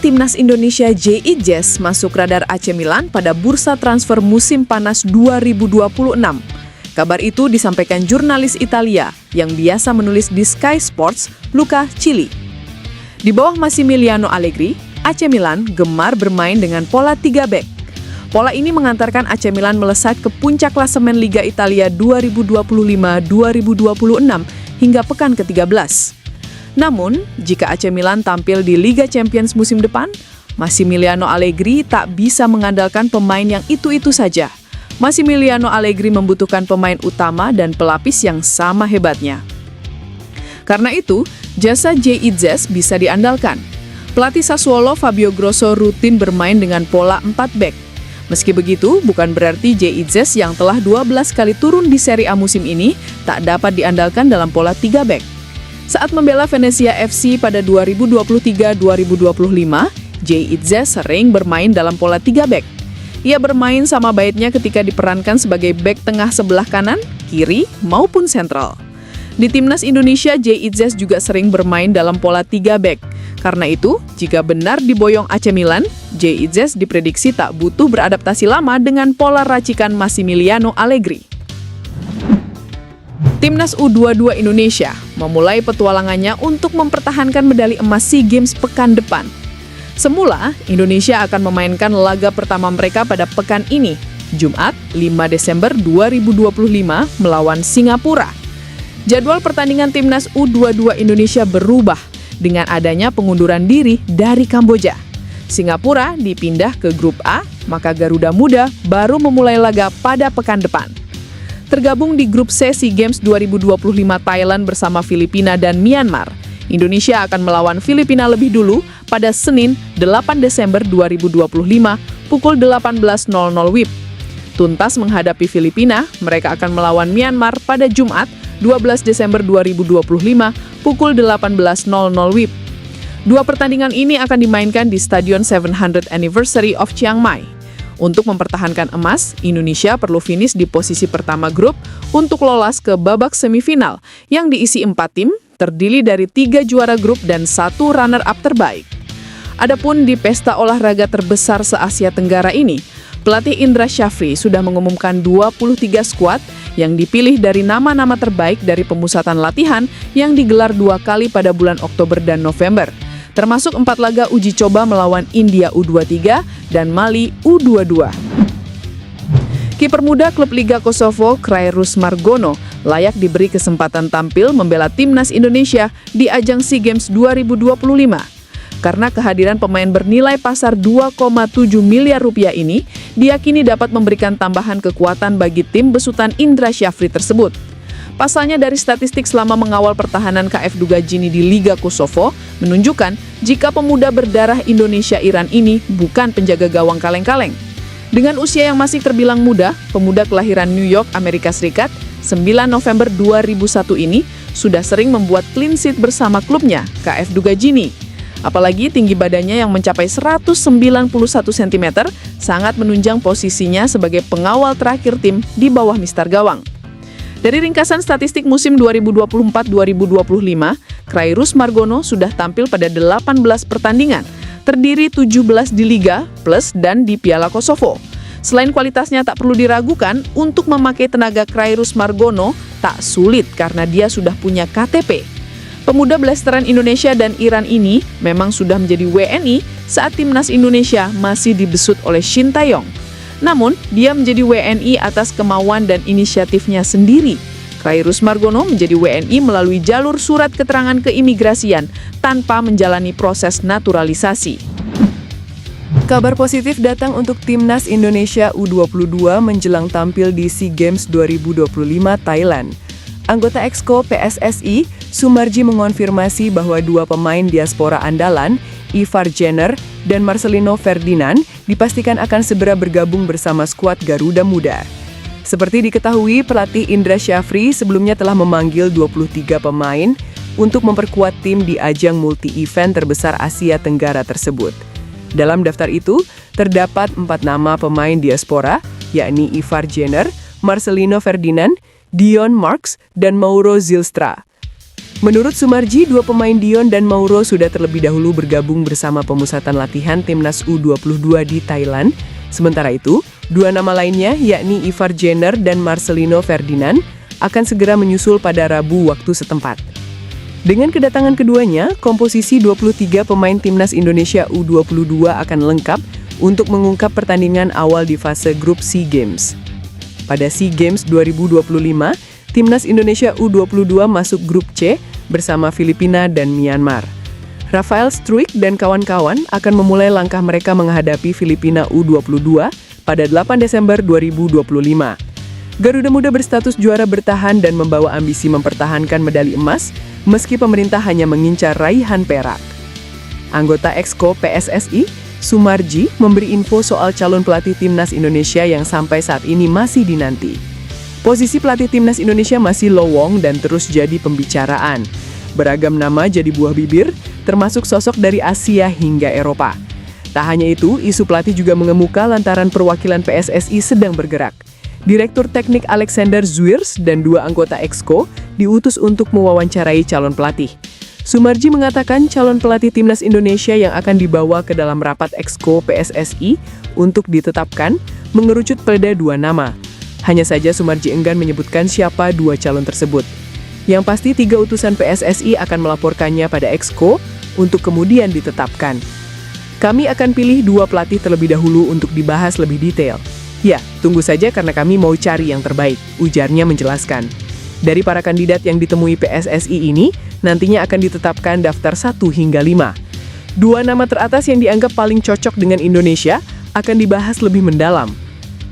timnas Indonesia J.I. Jazz masuk radar AC Milan pada bursa transfer musim panas 2026. Kabar itu disampaikan jurnalis Italia yang biasa menulis di Sky Sports, Luca Cili. Di bawah Massimiliano Allegri, AC Milan gemar bermain dengan pola 3 back. Pola ini mengantarkan AC Milan melesat ke puncak klasemen Liga Italia 2025-2026 hingga pekan ke-13. Namun, jika AC Milan tampil di Liga Champions musim depan, Massimiliano Allegri tak bisa mengandalkan pemain yang itu-itu saja. Massimiliano Allegri membutuhkan pemain utama dan pelapis yang sama hebatnya. Karena itu, jasa J.I. Jazz bisa diandalkan. Pelatih Sassuolo Fabio Grosso rutin bermain dengan pola 4 back. Meski begitu, bukan berarti J.I. Jazz yang telah 12 kali turun di Serie A musim ini tak dapat diandalkan dalam pola 3 back. Saat membela Venezia FC pada 2023-2025, J.I. Jazz sering bermain dalam pola 3 back. Ia bermain sama baiknya ketika diperankan sebagai back tengah sebelah kanan, kiri, maupun sentral. Di timnas Indonesia, J.I. Jazz juga sering bermain dalam pola 3 back. Karena itu, jika benar diboyong AC Milan, J.I. Jazz diprediksi tak butuh beradaptasi lama dengan pola racikan Massimiliano Allegri. Timnas U22 Indonesia memulai petualangannya untuk mempertahankan medali emas SEA Games pekan depan. Semula, Indonesia akan memainkan laga pertama mereka pada pekan ini, Jumat 5 Desember 2025 melawan Singapura. Jadwal pertandingan Timnas U22 Indonesia berubah dengan adanya pengunduran diri dari Kamboja. Singapura dipindah ke grup A, maka Garuda Muda baru memulai laga pada pekan depan. Tergabung di grup C SEA Games 2025 Thailand bersama Filipina dan Myanmar, Indonesia akan melawan Filipina lebih dulu pada Senin 8 Desember 2025 pukul 18.00 WIB. Tuntas menghadapi Filipina, mereka akan melawan Myanmar pada Jumat 12 Desember 2025 pukul 18.00 WIB. Dua pertandingan ini akan dimainkan di Stadion 700th Anniversary of Chiang Mai. Untuk mempertahankan emas, Indonesia perlu finish di posisi pertama grup untuk lolos ke babak semifinal yang diisi 4 tim, terdiri dari 3 juara grup dan 1 runner-up terbaik. Adapun di pesta olahraga terbesar se-Asia Tenggara ini, pelatih Indra Syafri sudah mengumumkan 23 skuad yang dipilih dari nama-nama terbaik dari pemusatan latihan yang digelar 2 kali pada bulan Oktober dan November, termasuk 4 laga uji coba melawan India U23 dan Mali U22. Kiper muda klub Liga Kosovo, Krairus Margono, layak diberi kesempatan tampil membela timnas Indonesia di ajang SEA Games 2025. Karena kehadiran pemain bernilai pasar 2,7 miliar rupiah ini, diyakini dapat memberikan tambahan kekuatan bagi tim besutan Indra Syafri tersebut. Pasalnya dari statistik selama mengawal pertahanan KF Dugajini di Liga Kosovo menunjukkan jika pemuda berdarah Indonesia-Iran ini bukan penjaga gawang kaleng-kaleng. Dengan usia yang masih terbilang muda, pemuda kelahiran New York, Amerika Serikat, 9 November 2001 ini sudah sering membuat clean sheet bersama klubnya, KF Dugajini. Apalagi tinggi badannya yang mencapai 191 cm sangat menunjang posisinya sebagai pengawal terakhir tim di bawah mistar gawang. Dari ringkasan statistik musim 2024-2025, Krairus Margono sudah tampil pada 18 pertandingan, terdiri 17 di Liga, Plus, dan di Piala Kosovo. Selain kualitasnya tak perlu diragukan, untuk memakai tenaga Krairus Margono tak sulit karena dia sudah punya KTP. Pemuda blasteran Indonesia dan Iran ini memang sudah menjadi WNI saat timnas Indonesia masih dibesut oleh Shin Tae-yong. Namun, dia menjadi WNI atas kemauan dan inisiatifnya sendiri. Krairus Margono menjadi WNI melalui jalur surat keterangan keimigrasian tanpa menjalani proses naturalisasi. Kabar positif datang untuk timnas Indonesia U22 menjelang tampil di SEA Games 2025 Thailand. Anggota Exco PSSI, Sumarji mengonfirmasi bahwa 2 pemain diaspora andalan, Ivar Jenner dan Marcelino Ferdinand, dipastikan akan segera bergabung bersama skuad Garuda Muda. Seperti diketahui, pelatih Indra Syafri sebelumnya telah memanggil 23 pemain untuk memperkuat tim di ajang multi-event terbesar Asia Tenggara tersebut. Dalam daftar itu, terdapat 4 nama pemain diaspora, yakni Ivar Jenner, Marcelino Ferdinand, Dion Marks, dan Mauro Zylstra. Menurut Sumarji, dua pemain Dion dan Mauro sudah terlebih dahulu bergabung bersama pemusatan latihan Timnas U22 di Thailand. Sementara itu, dua nama lainnya yakni Ivar Jenner dan Marcelino Ferdinand akan segera menyusul pada Rabu waktu setempat. Dengan kedatangan keduanya, komposisi 23 pemain Timnas Indonesia U22 akan lengkap untuk mengungkap pertandingan awal di fase grup SEA Games. Pada SEA Games 2025, Timnas Indonesia U22 masuk grup C bersama Filipina dan Myanmar. Rafael Struijk dan kawan-kawan akan memulai langkah mereka menghadapi Filipina U22 pada 8 Desember 2025. Garuda Muda berstatus juara bertahan dan membawa ambisi mempertahankan medali emas meski pemerintah hanya mengincar raihan perak. Anggota Exco PSSI, Sumarji, memberi info soal calon pelatih Timnas Indonesia yang sampai saat ini masih dinanti. Posisi pelatih Timnas Indonesia masih lowong dan terus jadi pembicaraan. Beragam nama jadi buah bibir, termasuk sosok dari Asia hingga Eropa. Tak hanya itu, isu pelatih juga mengemuka lantaran perwakilan PSSI sedang bergerak. Direktur Teknik Alexander Zuirs dan dua anggota Exco diutus untuk mewawancarai calon pelatih. Sumarji mengatakan calon pelatih Timnas Indonesia yang akan dibawa ke dalam rapat Exco PSSI untuk ditetapkan mengerucut pada dua nama. Hanya saja Sumarji enggan menyebutkan siapa dua calon tersebut. Yang pasti 3 utusan PSSI akan melaporkannya pada Exco untuk kemudian ditetapkan. Kami akan pilih 2 pelatih terlebih dahulu untuk dibahas lebih detail. Ya, tunggu saja karena kami mau cari yang terbaik, ujarnya menjelaskan. Dari para kandidat yang ditemui PSSI ini, nantinya akan ditetapkan daftar 1 hingga 5. 2 nama teratas yang dianggap paling cocok dengan Indonesia akan dibahas lebih mendalam.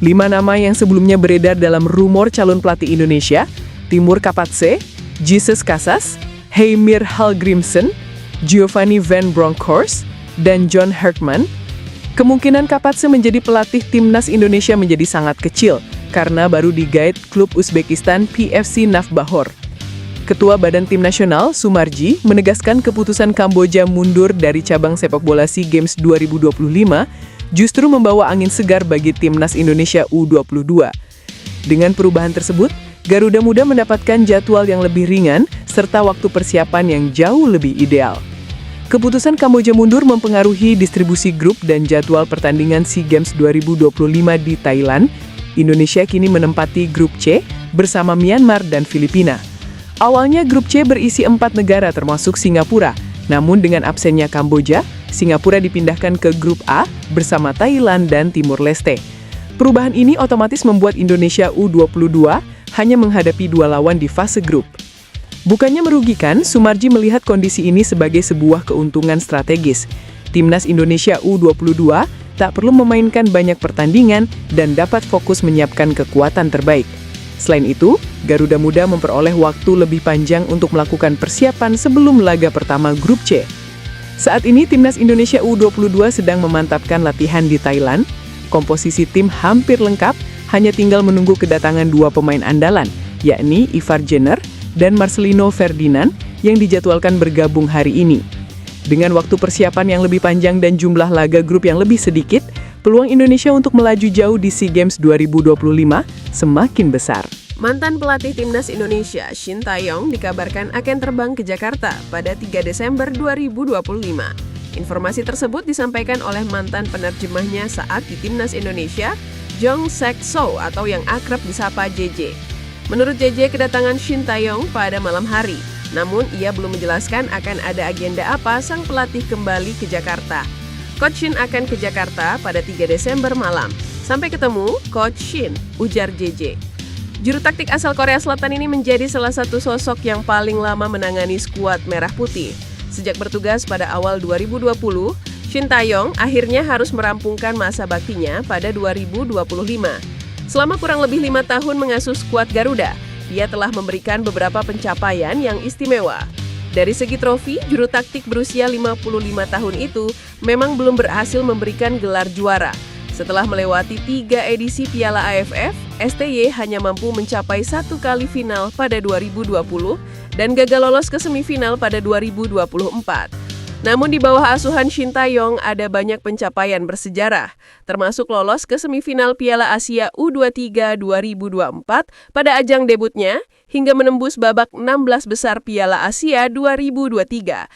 5 nama yang sebelumnya beredar dalam rumor calon pelatih Indonesia, Timur Kapatse, Jesus Casas, Heimir Hallgrimsson, Giovanni van Bronckhorst, dan John Hertman. Kemungkinan Kapatse menjadi pelatih Timnas Indonesia menjadi sangat kecil karena baru digait klub Uzbekistan PFC Navbahor. Ketua Badan Tim Nasional, Sumarji, menegaskan keputusan Kamboja mundur dari cabang sepak bola SEA Games 2025 justru membawa angin segar bagi Timnas Indonesia U22. Dengan perubahan tersebut, Garuda Muda mendapatkan jadwal yang lebih ringan serta waktu persiapan yang jauh lebih ideal. Keputusan Kamboja mundur mempengaruhi distribusi grup dan jadwal pertandingan SEA Games 2025 di Thailand. Indonesia kini menempati grup C bersama Myanmar dan Filipina. Awalnya grup C berisi 4 negara termasuk Singapura, namun dengan absennya Kamboja, Singapura dipindahkan ke grup A bersama Thailand dan Timur Leste. Perubahan ini otomatis membuat Indonesia U22 hanya menghadapi 2 lawan di fase grup. Bukannya merugikan, Sumarji melihat kondisi ini sebagai sebuah keuntungan strategis. Timnas Indonesia U22 tak perlu memainkan banyak pertandingan dan dapat fokus menyiapkan kekuatan terbaik. Selain itu, Garuda Muda memperoleh waktu lebih panjang untuk melakukan persiapan sebelum laga pertama grup C. Saat ini Timnas Indonesia U22 sedang memantapkan latihan di Thailand. Komposisi tim hampir lengkap, hanya tinggal menunggu kedatangan 2 pemain andalan, yakni Ivar Jenner dan Marcelino Ferdinand yang dijadwalkan bergabung hari ini. Dengan waktu persiapan yang lebih panjang dan jumlah laga grup yang lebih sedikit, peluang Indonesia untuk melaju jauh di SEA Games 2025 semakin besar. Mantan pelatih Timnas Indonesia, Shin Tae-yong, dikabarkan akan terbang ke Jakarta pada 3 Desember 2025. Informasi tersebut disampaikan oleh mantan penerjemahnya saat di Timnas Indonesia, Jong Sek-so atau yang akrab disapa JJ. Menurut JJ, kedatangan Shin Tae-yong pada malam hari. Namun, ia belum menjelaskan akan ada agenda apa sang pelatih kembali ke Jakarta. Coach Shin akan ke Jakarta pada 3 Desember malam. Sampai ketemu, Coach Shin, ujar JJ. Juru taktik asal Korea Selatan ini menjadi salah satu sosok yang paling lama menangani skuad Merah Putih. Sejak bertugas pada awal 2020, Shin Tae-yong akhirnya harus merampungkan masa baktinya pada 2025. Selama kurang lebih 5 tahun mengasuh skuad Garuda, dia telah memberikan beberapa pencapaian yang istimewa. Dari segi trofi, juru taktik berusia 55 tahun itu memang belum berhasil memberikan gelar juara. Setelah melewati 3 edisi Piala AFF, STY hanya mampu mencapai 1 kali final pada 2020 dan gagal lolos ke semifinal pada 2024. Namun di bawah asuhan Shin Tae-yong ada banyak pencapaian bersejarah, termasuk lolos ke semifinal Piala Asia U23 2024 pada ajang debutnya hingga menembus babak 16 besar Piala Asia 2023.